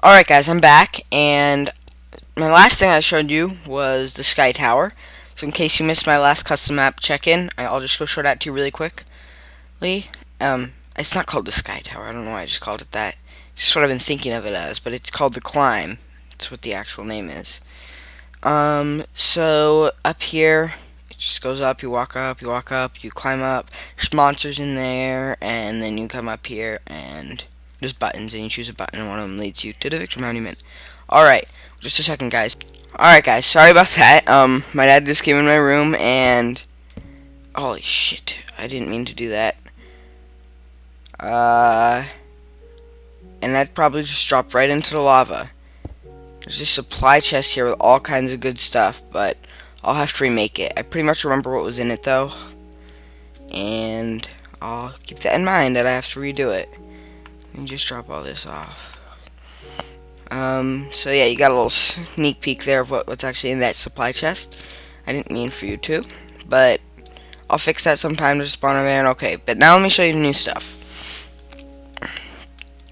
Alright guys, I'm back, and my last thing I showed you was the Sky Tower. So in case you missed my last custom map check-in, I'll just go show that to you really quickly. It's not called the Sky Tower, I don't know why I just called it that. It's just what I've been thinking of it as, but it's called the Climb. That's what the actual name is. So up here, it just goes up, you walk up, you climb up, there's monsters in there, and then you come up here, and there's buttons, and you choose a button, and one of them leads you to the Victor Monument. Alright, just a second, guys. Alright, guys, sorry about that. My dad just came in my room, and holy shit, I didn't mean to do that. And that probably just dropped right into the lava. There's a supply chest here with all kinds of good stuff, but I'll have to remake it. I pretty much remember what was in it, though, and I'll keep that in mind that I have to redo it. Let me just drop all this off. So yeah, you got a little sneak peek there of what's actually in that supply chest. I didn't mean for you to, but I'll fix that sometime to spawn a man. Okay, but now let me show you the new stuff.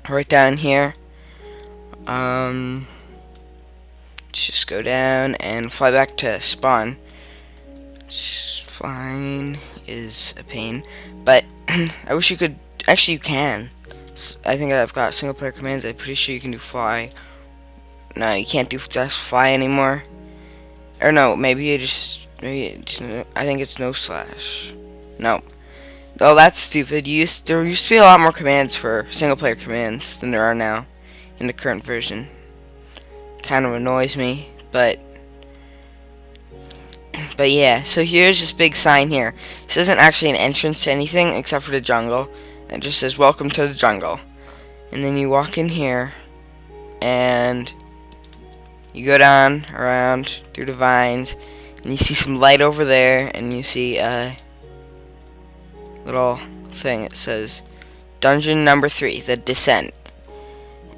Right down here, just go down and fly back to spawn. Just flying is a pain, but I wish you could. Actually, you can. I think I've got single player commands. I'm pretty sure you can do fly. No, you can't do just fly anymore. Or no, maybe I think it's no slash. No. Oh, that's stupid. There used to be a lot more commands for single player commands than there are now in the current version. Kind of annoys me, but yeah. So here's this big sign here. This isn't actually an entrance to anything except for the jungle. It just says "Welcome to the jungle," and then you walk in here, and you go down around through the vines, and you see some light over there, and you see a little thing. It says Dungeon Number 3, The Descent.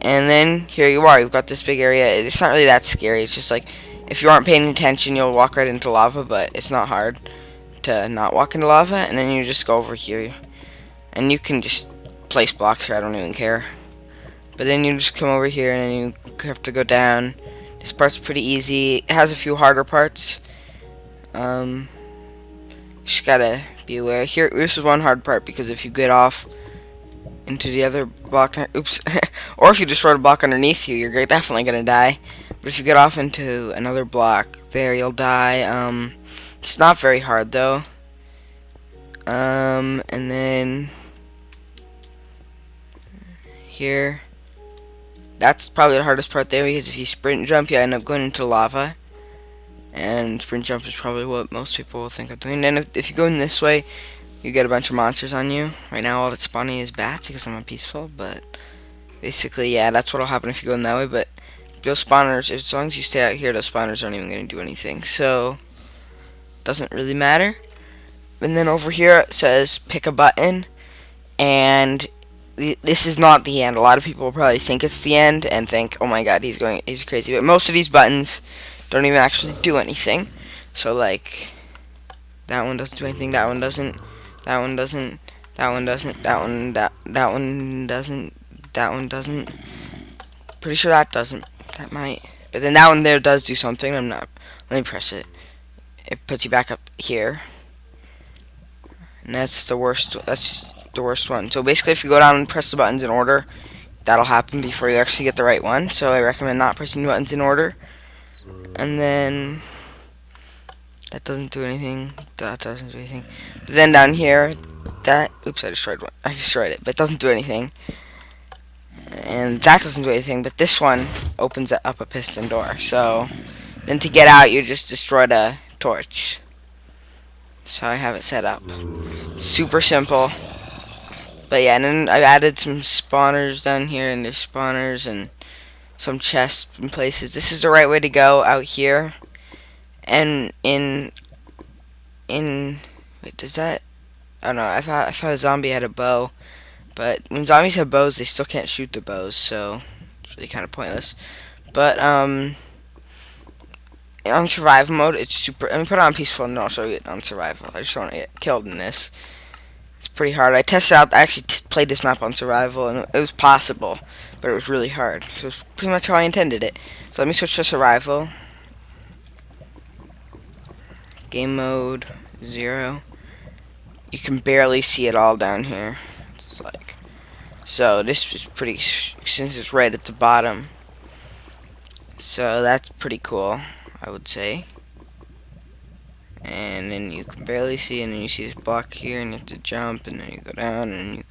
And then here you are. You've got this big area. It's not really that scary. It's just like if you aren't paying attention, you'll walk right into lava, but it's not hard to not walk into lava. And then you just go over here, and you can just place blocks here. I don't even care. But then you just come over here, and then you have to go down. This part's pretty easy. It has a few harder parts. Just gotta be aware. Here, this is one hard part because if you get off into the other block, oops, or if you destroy the block underneath you, you're definitely gonna die. But if you get off into another block, there you'll die. It's not very hard though. And then here, that's probably the hardest part there because if you sprint and jump, you end up going into lava. And sprint jump is probably what most people will think of doing. And if you go in this way, you get a bunch of monsters on you. Right now all that's spawning is bats because I'm on peaceful, but basically, yeah, that's what'll happen if you go in that way. But those spawners, as long as you stay out here, those spawners aren't even going to do anything. So, doesn't really matter. And then over here it says pick a button, and this is not the end. A lot of people will probably think it's the end and think, oh my god, he's crazy. But most of these buttons don't even actually do anything. So like, that one doesn't do anything, that one doesn't, that one doesn't, that one doesn't, that one doesn't, that one doesn't. Pretty sure that doesn't. That might. But then that one there does do something. I'm not. Let me press it. It puts you back up here. And that's the worst. That's the worst one. So basically, if you go down and press the buttons in order, that'll happen before you actually get the right one. So I recommend not pressing the buttons in order. And then that doesn't do anything. That doesn't do anything. But then down here, that. Oops, I destroyed one. I destroyed it, but it doesn't do anything. And that doesn't do anything, but this one opens up a piston door. So then to get out, you just destroy the torch. That's how I have it set up. Super simple. But yeah, and then I've added some spawners down here, and there's spawners and some chests in places. This is the right way to go out here. And wait, does that? Oh no, I thought a zombie had a bow. But when zombies have bows, they still can't shoot the bows, so it's really kind of pointless. But on survival mode, it's super. Let me put it on peaceful, and I'll show you it on survival. I just don't want to get killed in this. It's pretty hard. I tested out. I actually played this map on survival, and it was possible, but it was really hard. So it's pretty much how I intended it. So let me switch to survival. Game mode 0. You can barely see it all down here. It's like, so this is pretty, since it's right at the bottom. So that's pretty cool, I would say. And then you can barely see, and then you see this block here, and you have to jump, and then you go down, and you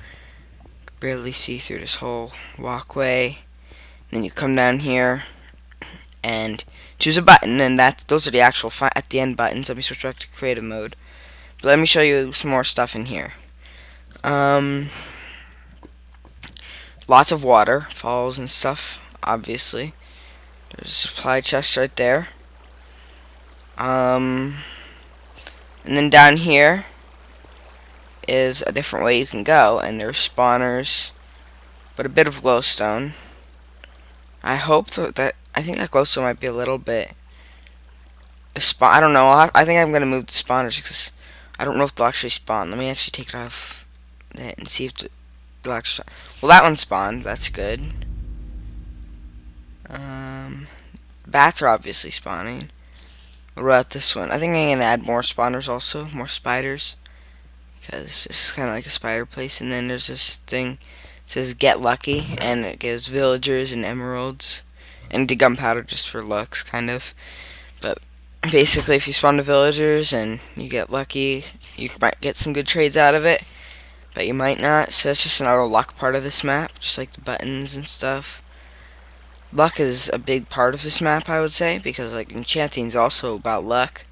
can barely see through this whole walkway. Then you come down here and choose a button, and those are the actual at the end buttons. Let me switch back to creative mode. But let me show you some more stuff in here. Lots of water falls and stuff, obviously. There's a supply chest right there. And then down here is a different way you can go, and there's spawners, but a bit of glowstone. I hope that I think that glowstone might be a little bit. I don't know. I think I'm gonna move the spawners because I don't know if they'll actually spawn. Let me actually take it off that and see if they'll actually. Well, that one spawned. That's good. Bats are obviously spawning. What about this one? I think I'm gonna add more spawners also, more spiders, because this is kind of like a spider place. And then there's this thing that says "Get Lucky," and it gives villagers and emeralds and the gunpowder just for looks, kind of. But basically, if you spawn the villagers and you get lucky, you might get some good trades out of it, but you might not. So it's just another luck part of this map, just like the buttons and stuff. Luck is a big part of this map, I would say, because like enchanting is also about luck.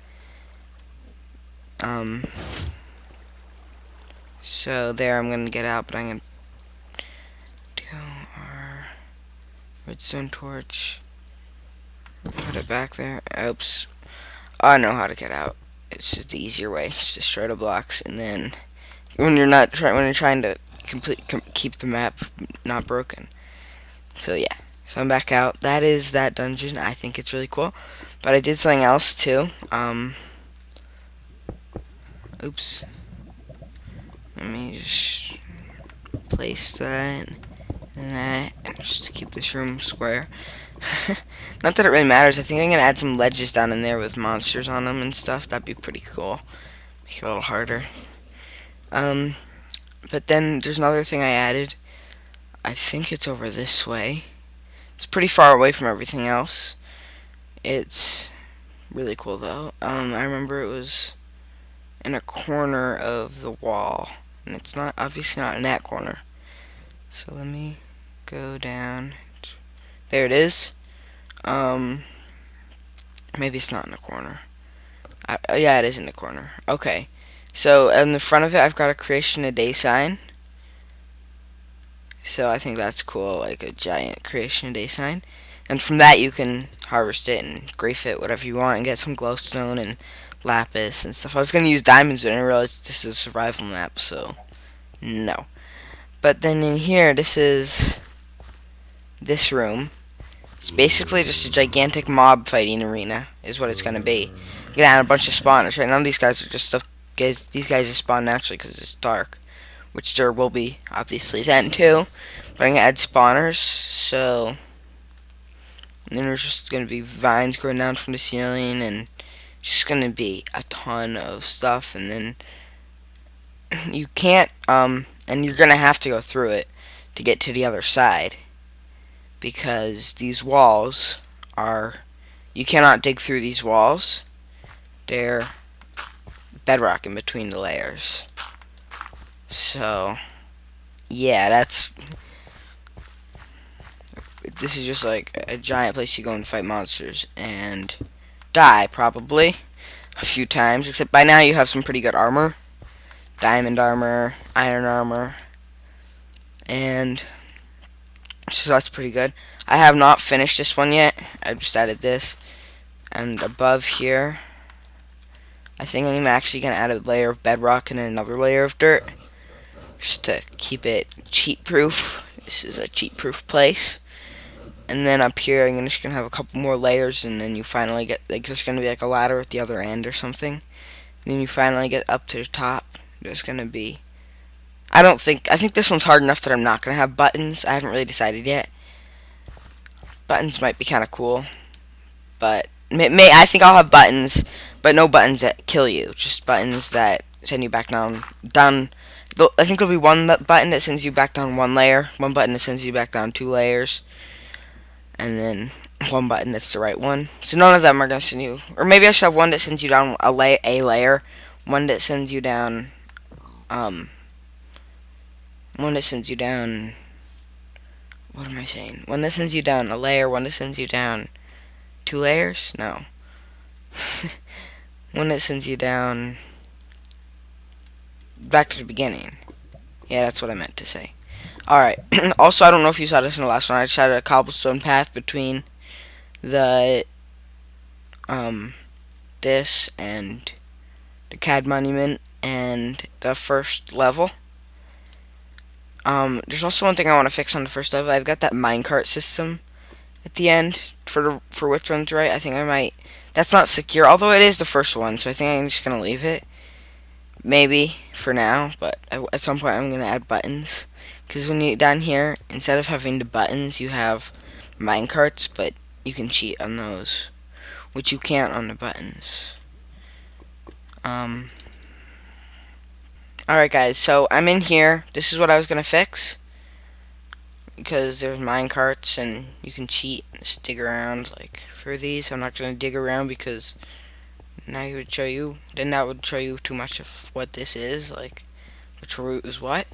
So there, I'm gonna get out, but I'm gonna do our redstone torch. Put it back there. Oops. I know how to get out. It's just the easier way. Just destroy the blocks, and then when you're trying to keep the map not broken. So yeah. So I'm back out. That is that dungeon. I think it's really cool. But I did something else too. Oops. Let me just place that and that, just to keep this room square. Not that it really matters. I think I'm gonna add some ledges down in there with monsters on them and stuff. That'd be pretty cool. Make it a little harder. But then there's another thing I added. I think it's over this way. It's pretty far away from everything else. It's really cool though. I remember it was in a corner of the wall, and it's not obviously not in that corner. So let me go down. There it is. Maybe it's not in the corner. Yeah, it is in the corner. Okay. So in the front of it, I've got a creation a day sign. So I think that's cool, like a giant creation a day sign. And from that, you can harvest it and grief it, whatever you want, and get some glowstone and lapis and stuff. I was gonna use diamonds, but I realized this is a survival map, so no. But then in here, this is this room. It's basically just a gigantic mob fighting arena, is what it's gonna be. You're gonna add a bunch of spawners. Right now, these guys are just stuff. These guys just spawn naturally because it's dark, which there will be obviously then too. But I'm gonna add spawners, so and then there's just gonna be vines growing down from the ceiling, and just gonna be a ton of stuff. And then you can't and you're gonna have to go through it to get to the other side, because these walls are, you cannot dig through these walls. They're bedrock in between the layers. So yeah, this is just like a giant place you go and fight monsters and die probably a few times, except by now you have some pretty good armor. Diamond armor, iron armor, and so that's pretty good. I have not finished this one yet. I've just added this. And above here, I think I'm actually going to add a layer of bedrock and another layer of dirt, just to keep it cheat-proof. This is a cheat-proof place. And then up here, I'm just going to have a couple more layers, and then you finally get, like, there's going to be like a ladder at the other end or something. And then you finally get up to the top. There's going to be I think this one's hard enough that I'm not gonna have buttons. I haven't really decided yet. Buttons might be kind of cool, but I think I'll have buttons, but no buttons that kill you. Just buttons that send you back down. I think there'll be one button that sends you back down one layer, one button that sends you back down 2 layers, and then one button that's the right one. So none of them are gonna send you, or maybe I should have one that sends you down a layer, one that sends you down, um, one that sends you down. What am I saying? One that sends you down a layer, one that sends you down 2 layers? No. One that sends you down back to the beginning. Yeah, that's what I meant to say. Alright. Also, I don't know if you saw this in the last one. I just had a cobblestone path between the, this and the CAD monument and the first level. There's also one thing I want to fix on the first level. I've got that minecart system at the end for which one's right. I think I might. That's not secure, although it is the first one, so I think I'm just gonna leave it. Maybe for now, but at some point I'm gonna add buttons, because when you down here, instead of having the buttons, you have minecarts, but you can cheat on those, which you can't on the buttons. Alright guys, so I'm in here. This is what I was going to fix. Because there's minecarts and you can cheat. Just dig around like for these. I'm not going to dig around because now you would show you. Then that would show you too much of what this is. Like which route is what.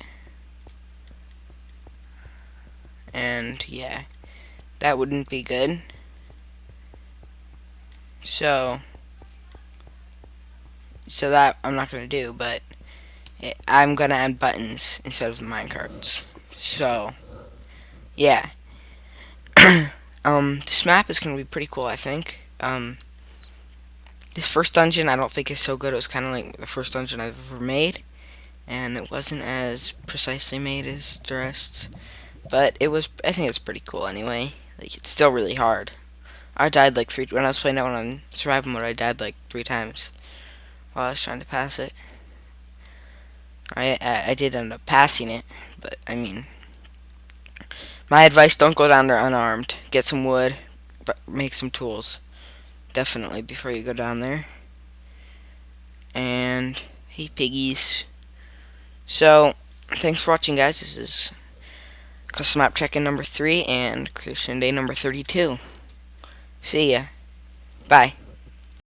And yeah, that wouldn't be good. So that I'm not going to do, but I'm gonna add buttons instead of the minecarts. So, yeah. This map is gonna be pretty cool, I think. This first dungeon I don't think is so good. It was kind of like the first dungeon I've ever made, and it wasn't as precisely made as the rest. But it was. I think it's pretty cool anyway. Like it's still really hard. I died like when I was playing that one on survival mode. I died like 3 times while I was trying to pass it. I did end up passing it, but I mean, my advice: don't go down there unarmed. Get some wood, but make some tools, definitely before you go down there. And hey, piggies. So, thanks for watching, guys. This is custom map check-in number 3 and creation day number 32. See ya. Bye.